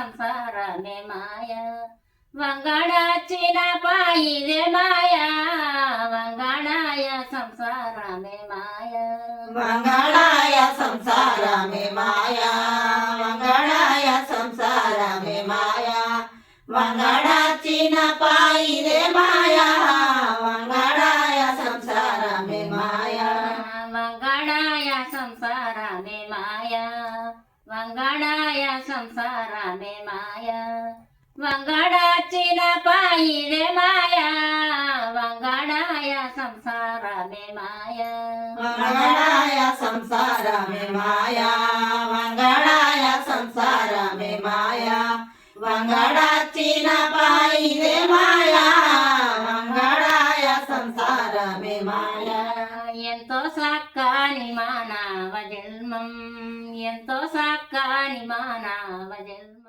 సంసారమే మాయ వంగడాచిన పాయిదే మాయ వంగడాయ సంసారమే మాయ వంగడాయ సంసారమే మాయ వంగడాయ సంసారమే మాయ వంగడాచిన పాయిదే మాయ వంగడాయ సంసారమే మాయ వంగడాయ సంసారమే మాయ వంగడాయ సంసారమే మాయ వంగడాచిన పాయిదే మాయ వంగడాయ సంసారమే మాయ వంగడాయ సంసారమే మాయ వంగడాయ సంసారమే మాయ వంగడాచిన పాయిదే మాయ వంగడాయ సంసారమే మాయ ఎంతో సక్కని మానవ జన్మం ఎంతో సక్కని మానవ జన్మం